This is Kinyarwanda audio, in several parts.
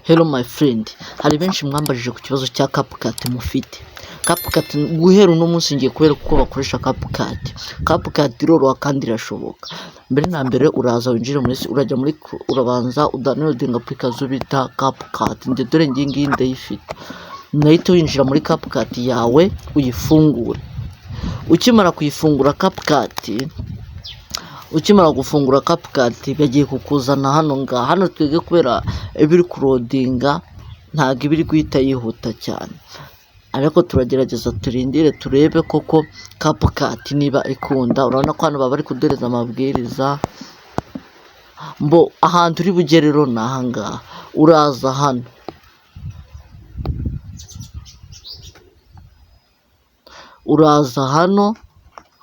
Hello my friend, hari benshi mwambajije ku kibazo cya CapCut mufite. CapCut guhera uno munsi ngiye kubera uko bakoresha CapCut. CapCut iroroha kandi irashoboka. Mbere na mbere uraza winjire muri urajya muri urabanza udownloading application bita CapCut. Nde dore ngingi ndayifite. Nahita winjira muri CapCut yawe uyifungure. Ukimara kuyifungura ukimara gufungura CapCut bagiye kukuzana hano twege kubera ibiri kurodinga ntago ibiri guhita yihuta cyane, ariko turagerageza turindire turebe koko CapCut niba ikunda. Urabona ko hano baba bari kudereza amabwiriza mbo ahantu uri bugerero nahanga uraza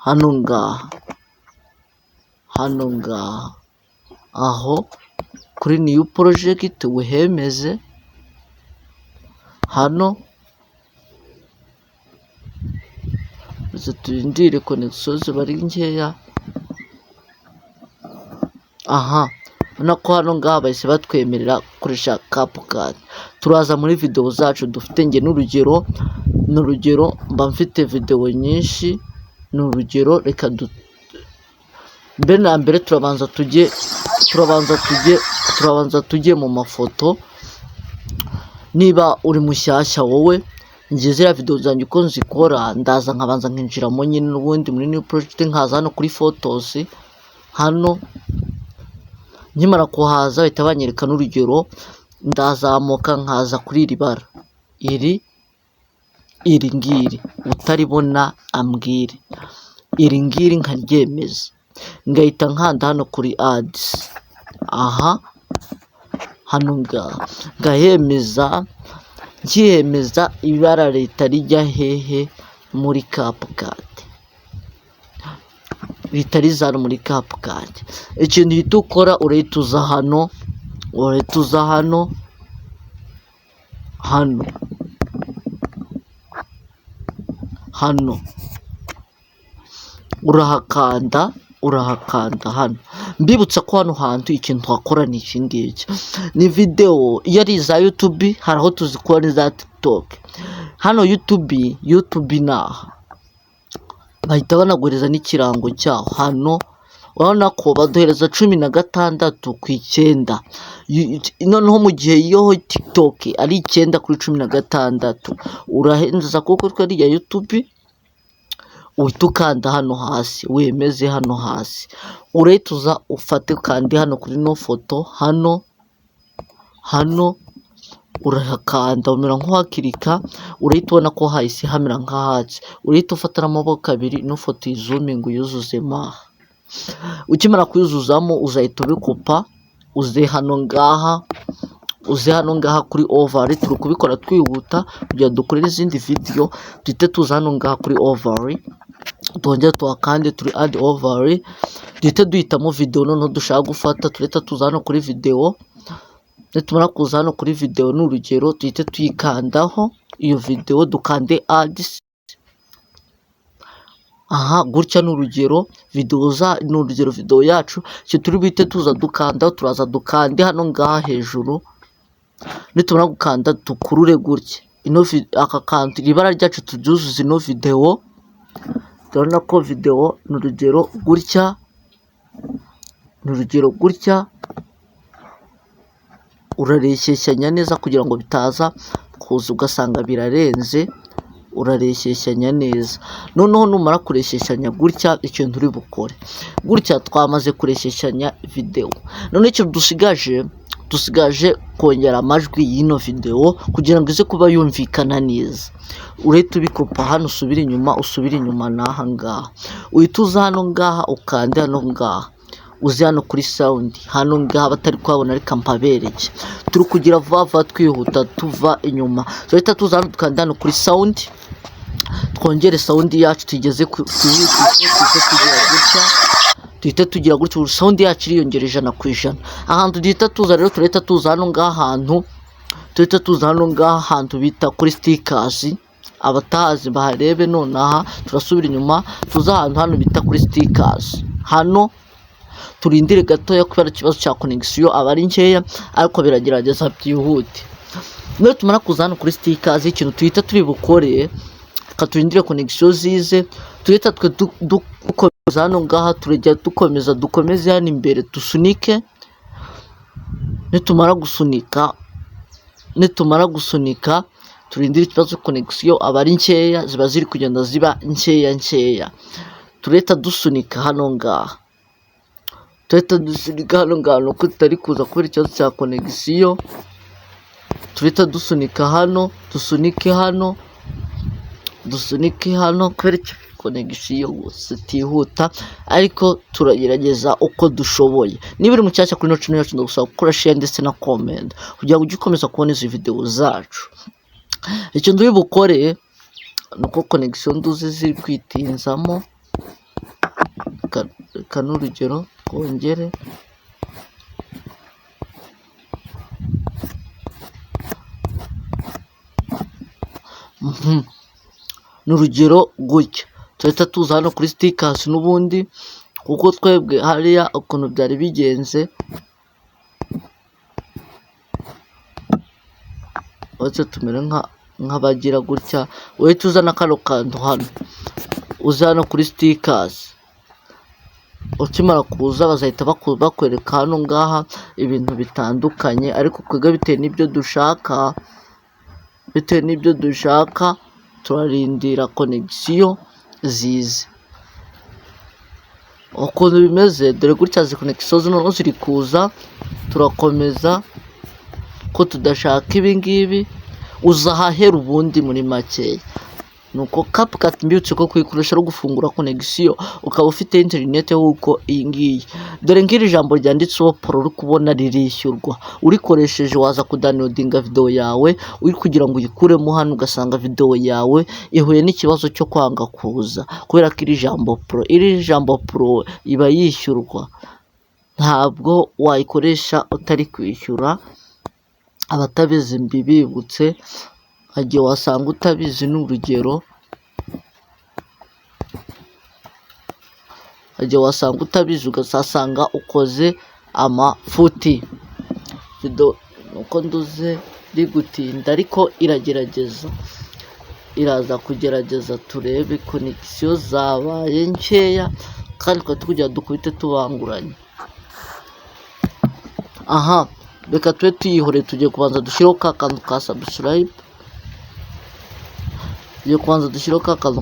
hano ngaha aho kuri new project wihemeze hano turindire connection bari nkeya. Nako hano ngaha bahise batwemerera gukoresha CapCut. Turaza muri video zacu dufite nge n'urugero mba mfite video nyinshi n'urugero reka mbere na mbere turabanza tujye mu mafoto. Niba uri mushyashya wowe ngeze video zanjye uko nzikora ndaza nkabanza nkinjiramo nyine n'ubundi muri new project nkaza hano kuri photos. Hano nkimara kuhaza bahita banyereka n'urugero ndazamuka nkaza kuri iri bara iri ngiri utaribona ambwire iri ngiri nkaryemeza ngahita nkanda hano kuri ads. Hano ngahemeza nkihemeza ibara leta rijya hehe muri CapCut ritarizana muri CapCut. Ikintu uhita ukora urahita hano urahakanda hano. Mbibutsa ko hano hantu ikintu twakora ni iki ngiki, ni video iyo ari za YouTube hari aho tuzikora n'iza TikTok. Hano YouTube naha bahita banagureza n'ikirango cyaho. Hano urabona ko baduhereza 16/9. Noneho mu gihe iyo TikTok ari 9/16 urahenza kuko twari ya YouTube. Uhita ukanda hano hasi wemeze hano hasi urahita uza ufate kandi hano kuri no foto hano urahakanda umera nk'uhakirika urahita ubona ko hahise hamera nk'ahatse. Urahita ufatira amaboko abiri no foto izoominga uyuzuzemo. Ukimara kuyuzuzamo uzahita ubikupa uze hano ngaha kuri overlay. Turi kubikora twihuta kugira dukorere izindi video. Duhite tuza hano ngaha kuri overlay twongera tuhakande turi add overlay. Duhite duhitamo video noneho dushaka gufata. Tureta tuza hano kuri video. Nitumara kuza hano kuri video n'urugero duhite tuyikandaho iyo video dukande ads. Gutya n'urugero video yacu cyo turi bite tuza dukandaho. Turaza dukande hano ngaha hejuru. Nitumara gukanda tukurure gutya aka kantu ibara ryacu tubyuzuze ino video. Turabona ko video n'urugero gutya urareshyeshanya neza kugira ngo bitaza kuza ugasanga birarenze. Urareshyeshanya neza. Noneho numara kureshyeshanya gutya ikintu uri bukore gutya twamaze kureshyeshanya video. None icyo dusigaje kongera amajwi y'ino video kugira ngo ize kuba yumvikana neza. Urahita ubikopa hano usubira inyuma naha ngaha. Uhita uza hano ngaha ukande hano ngaha uzi hano kuri sound hano ngaha batari kwabona ariko mpabereke. Turi kugira vuba twihuta tuva inyuma. Tuhita tuza hano tukanda hano kuri sound twongere sound yacu tugeze tuhita tugira gutya sound yacu iriyongera 100%. Ahantu duhita tuza rero turahita tuza hano ngaha ahantu bita kuri stickers. Abatazi baharebe nonaha turasubira inyuma tuza hano bita kuri stickers. Hano turindire gatoya kubera ikibazo cya connection aba ari nkeya, ariko biragerageza byihute. niyo tumara kuza hano kuri stickers ikintu tuhita turi bukore katurindire connection zize tuhita twe dukomeza hano ngaha turejya dukomeze hano imbere dusunike nitumara gusunika turindire ikibazo connection abari nkeya ziba ziri kugenda ziba nkeya tureta dusunika hano ngaha nuko tutari kuza kubera ikibazo cya connection tureta dusunika hano kubera connection zitihuta ariko turagerageza uko dushoboye. Niba uri mucyashya kuri no channel yacu ndagusaba gukora share ndetse na comment kugira ngo ujye ukomeza kubona izi video zacu. Icyo nduri bukore nuko connection nduzi ziri kwitinzamo kanurugero kongere n'urugero gutya tuhita tuza hano kuri stickers n'ubundi kuko twebwe hariya ukuntu byari bigenze wacha tumere nk'abagira gutya wowe tuzana kano kantu hano uzana kuri stickers ukimara kuza bazahita bakwereka hano ngaha ibintu bitandukanye ariko kwega bitewe n'ibyo dushaka turarindira connection zize ukuntu bimeze dore gutya zi connection zino ziri kuza turakomeza ko tudashaka ibingibi uzahahera ubundi muri makeya nuko CapCut mbyutse ko kwikoresha ro gufungura connection ukaba ufite internet huko iyi ngiyi dore ngiri jambo ryanditseho pro uri kubona ririshyurwa urikoresheje waza kudownloadinga video yawe uri kugira ngo uyikuremo hano ugasanga video yawe ihuye n'ikibazo cyo kwanga kuza kubera ko iri jambo pro iba yishyurwa ntabwo wayikoresha utari kwishyura. Abatabizi mbibibutse hagiye wasanga utabizi n'urugero ugasanga ukoze amafuti video uko nduze rigutinda ariko iraza kugerageza turebe connection zabaye nkeya kandi twatujya dukubite tubanguranye. Aha reka twe tuyihore tujye kubanza dushiraho kakantu ka subscribe dushyiraho kakantu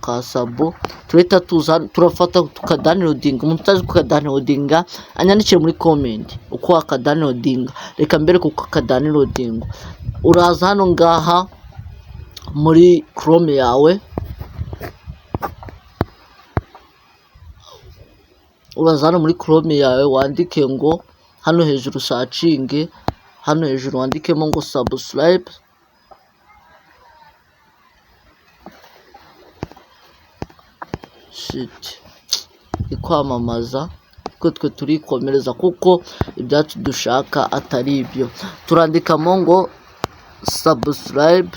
ka sabo tureta tuza turafata tukadownloadinga umuntu utazi kukadownloadinga anyandikire muri comment uko akadownloadinga reka mbere kuko akadownloadinga uraza hano ngaha muri Chrome yawe wandike ngo hano hejuru searching hano hejuru wandikemo ngo subscribe ikwamamaza ko twe turikomereza kuko ibyacu dushaka atari ibyo turandikamo ngo subscribe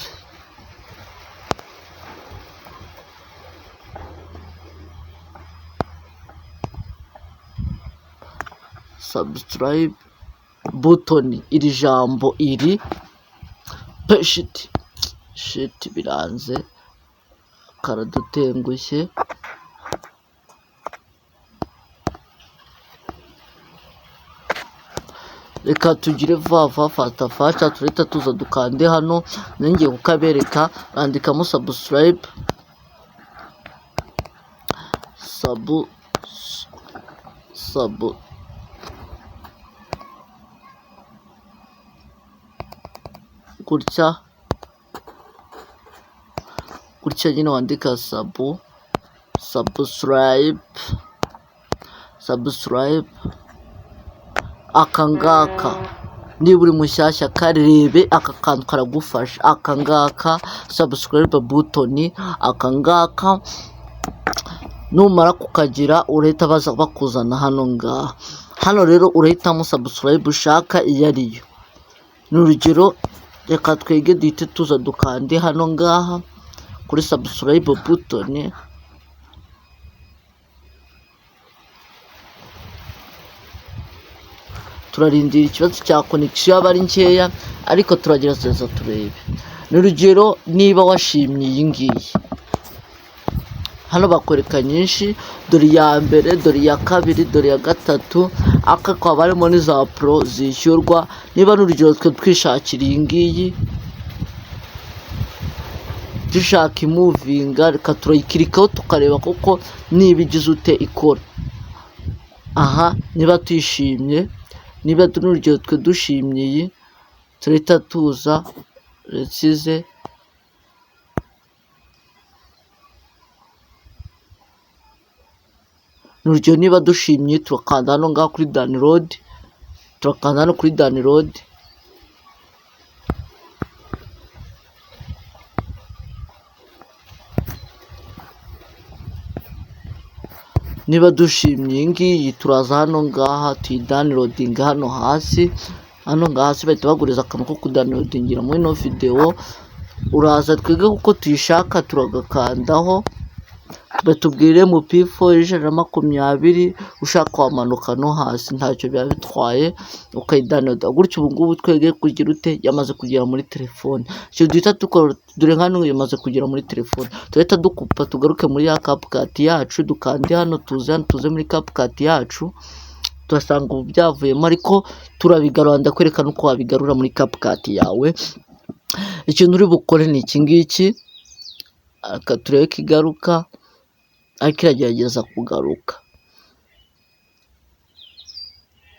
button iri jambo iri shit biranze karadutengushye reka tugire fata fasha tureta tuza dukande hano ngiye kukabereka andikamo subscribe gutya nyine wandika subscribe akangaka niba uri mushyashya karebe aka kantu karagufasha akangaka subscribe button akangaka numara kukagira urahita baza bakuzana hano ngaha hano rero urahitamo subscribe ushaka iyo ariyo n'urugero reka twege duhite tuza dukande hano ngaha kuri subscribe button turarindira ikibazo cya connection yaba ari nkeya, ariko turagerageza turebe. N'urugero niba washimye iyi ngiyi, hano bakwereka nyinshi, dore iya mbere, dore iya kabiri, dore iya gatatu, akakaba harimo n'iza pro zishyurwa. Niba n'urugero twe twishakira iyi ngiyi, dushaka imuvinga, reka turayikirikaho tukareba koko niba igize ute ikora. Aha niba tuyishimye, niba n'urugero twe dushimye iyi, turahita tuza retsize, n'urugero niba dushimye turakanda hano ngaha kuri download, turakanda hano kuri download, niba dushimye iyi ngiyi turaza hano ngaha tuyidownloadinga hano hasi. Hano ngaha hasi bahita baguriza akantu ko kudownloadingira muri ino video. Uraza twige kuko tuyishaka turagakandaho, batubwire mu P4 120, ushaka wamanuka no hasi ntacyo biba bitwaye ukayidownload. Gutyo ubu ngubu twege kugira ute yamaze kugera muri telefone. Cyo duhita dukora, dore hano yamaze kugera muri telefone, tuhita dukupa tugaruke muri ya CapCut yacu, dukande hano tuze muri CapCut yacu, turasanga ubu byavuyemo, ariko turabigarura. Ndakwerekana uko wabigarura muri CapCut yawe. Ikintu uri bukore ni iki ngiki, aka turebe kigaruka, ariko iragerageza kugaruka,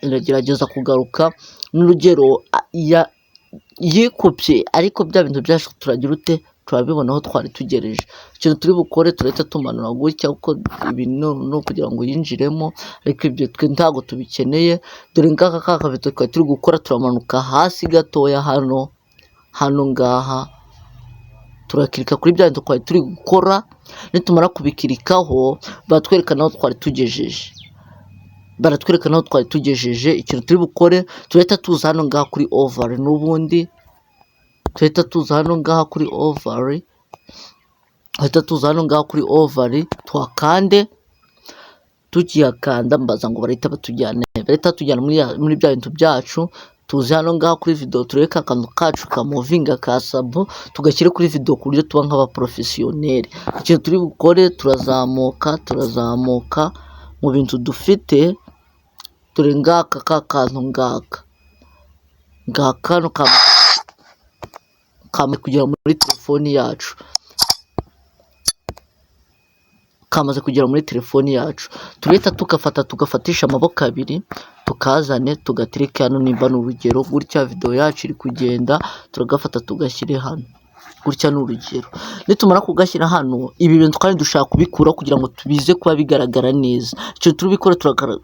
iragerageza kugaruka. N'urugero yikupye, ariko bya bintu byacu turagira ute turabibona aho twari tugereje. Ikintu turi bukore turahita tumanura gutya, kuko ibi no kugira ngo yinjiremo, ariko ibyo twe ntago tubikeneye. Dore ngaka kakabito twari turi gukora, turamanuka hasi gatoya hano ngaha, turakirika kuri bya bintu twari turi gukora. Nitumara kubikirikaho baratwerekana aho twari tugejeje, ikintu turi bukore turahita tuza hano ngaha kuri overlay, n'ubundi tuhita tuza hano ngaha kuri overlay, tuhakande. Tukiyakanda mbaza ngo barahita batujyana muri bya bintu byacu. Tuzi hano ngaha kuri video tureka akantu kacu ka movinga ka sabo, tugashyire kuri video ku buryo tuba nk'abaprofesiyoneri. Ikintu turi bukore turazamuka mu bintu dufite, dore ngaka kantu ngaka kamaze kugera muri telefoni yacu, turahita tugafatisha amaboko abiri, tukazane tugatereke hano. Nimba n'urugero gutya video yacu iri kugenda, turagafata tugashyire hano gutya, n'urugero. Nitumara kugashyira hano, ibi bintu kandi dushaka kubikura kugira ngo tubize kuba bigaragara neza. Icyo turabikora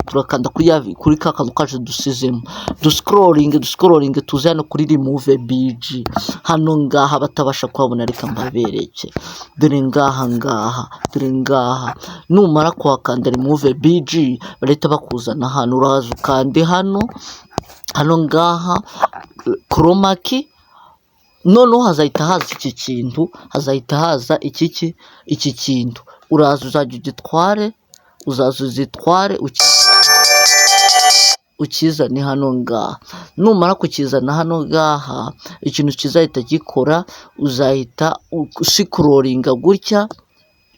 turakanda kuri ka kantu kacu dusizemo, duscrolling tuze hano kuri remove bg. Hano ngaha batabasha kuhabona, reka mbabereke. Dore ngaha numara kuhakanda remove bg, barahita bakuzana hano. Uraza ukande hano ngaha chroma key, noneho hazahita haza iki kintu, iki kintu. Uraza uzitware ukizane hano ngaha. Numara kukizana hano ngaha, ikintu kizahita gikora, uzahita usikrolinga gutya,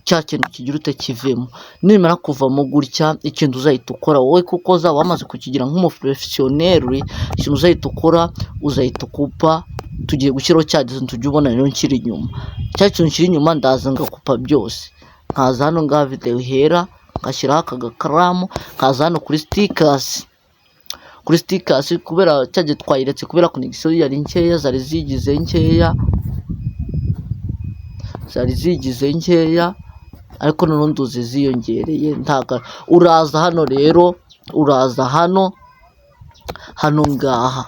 cya kintu kigira utakivemo. Nimara kuvamo gutya, ikintu uzahita ukora wowe, kuko za wamaze kukigira nk'umuprofesiyoneri, ikintu uzahita ukora, uzahita kupa. Tugiye gushyiraho cya kintu tujya ubona rero nkiri inyuma, cya kintu kiri inyuma ndaza ngakupa byose. Nkaza hano ngaha video hera, ngashyiraho aka gakaramu, nkaza hano kuri stickers, kubera cyagiye twayiretse, kubera connection yari nkeya, zari zigize nkeya, ariko none nduzi ziyongereye. Uraza hano rero, hano ngaha,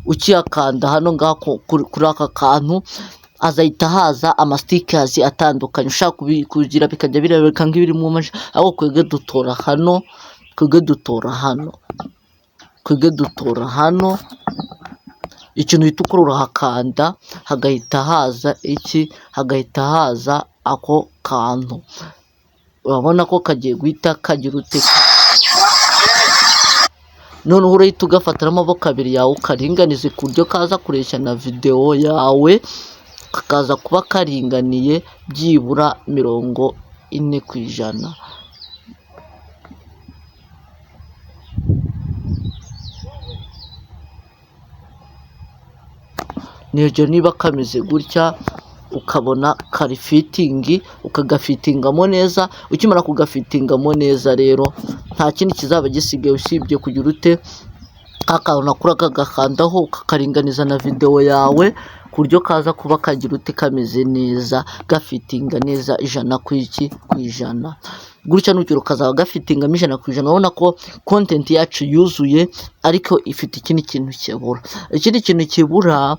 ukiyakanda hano ngaha kuri aka kantu, azahita haza stickers atandukanye. Ushaka kugira bikajya birabeka nk'ibiri mu maji, aho kwege dutora hano, ikintu uhita ukora urahakanda, hagahita haza ako kantu. Urabona ko kagiye guhita kagira ute, noneho urahita ugafata n'amaboko abiri yawe ukaringanize ku buryo kaza kureshya na videwo yawe, kakaza kuba karinganiye byibura 40%. Nibyo niba kameze gutya ukabona kari fitingi, ukagafitingamo neza. Ukimara kugafitingamo neza rero nta kindi kizaba gisigaye usibye kugira ute akantu nakura kagakandaho ukakaringaniza na videwo yawe ku buryo kaza kuba kagira ute kameze neza, gafitinga neza 100%. Gutya n'urugero kazaba gafitingamo 100%. Urabona ko content yacu yuzuye, ariko ifite ikindi kintu kibura. Ikindi kintu kibura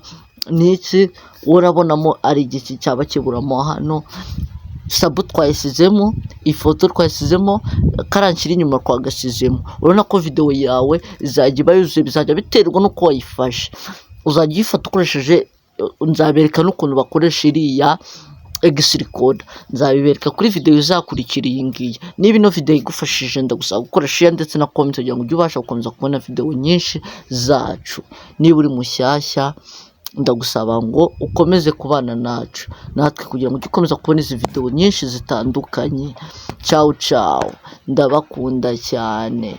ni iki? Urabonamo ari igiki cyaba kiburamo hano. Sabu twayisizemo, ifoto twayisizemo, karanshyira inyuma twagasizemo. Urabona ko video yawe izajya iba yuzuye, bizajya biterwa n'uko wayifashe. Uzajya uyifata ukoresheje, nzabereka n'ukuntu bakoresha iriya Xrecord, nzabibereka kuri video izakurikira iyi ngiyi. Niba ino video igufashije, ndagusaba gukora share ndetse na comment kugira ngo ujye ubasha gukomeza kubona video nyinshi zacu. Niba uri mushyashya, ndagusaba ngo ukomeze kubana natwe kugira ngo ukomeze kubona izi video nyinshi zitandukanye. Ciao ciao, ndabakunda cyane.